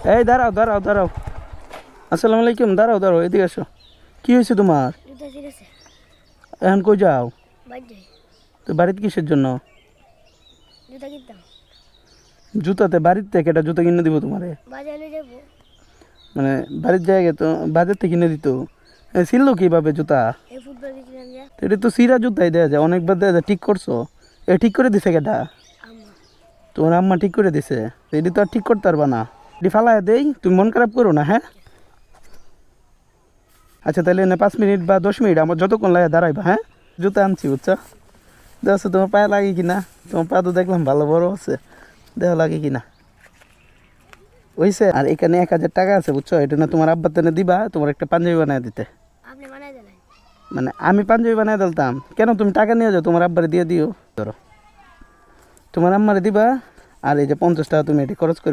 এই দাঁড়াও দাঁড়াও দাঁড়াও, আসসালামু আলাইকুম। দাঁড়াও দাঁড়াও, এদিকে আসো। কি হয়েছে তোমার? এখন কই যাও? তো বাড়িতে কিসের জন্য? জুতাতে বাড়ির থেকে একটা জুতা কিনে দিব তোমারে? মানে বাড়ির জায়গায় তো বাজার থেকে কিনে দিত। ছিল কিভাবে জুতা? তো এটা তো সিরা জুতাই দেওয়া যায়, অনেকবার দেওয়া যায়। ঠিক করছো? এ ঠিক করে দিছে কেটা? তোমার আম্মা ঠিক করে দিছে। এটি তো আর ঠিক করতে পারবা না। এটি ফালাই দেই, তুমি মন খারাপ করো না, হ্যাঁ? আচ্ছা তাহলে না 5 মিনিট বা 10 মিনিট আমার যতক্ষণ লাগে দাঁড়াইবা, হ্যাঁ? জুতা আনছি, বুঝছো? দেখছো তোমার পায়ে লাগে কিনা? তোমার পা তো দেখলাম ভালো বড় আছে, দেওয়া লাগে কিনা হইছে। আর এখানে 1000 টাকা আছে, বুঝছো? এটা না তোমার আব্বার তেনে দিবা, তোমার একটা পাঞ্জাবি বানায় দিতে। মানে আমি পাঞ্জাবি বানায় দিতাম কেন? তুমি টাকা নিয়ে যাও, তোমার আব্বারে দিয়ে দিও। ধরো তোমার আম্মারে দিবা, আর এই যে 50 টাকা তুমি এটি খরচ করবে।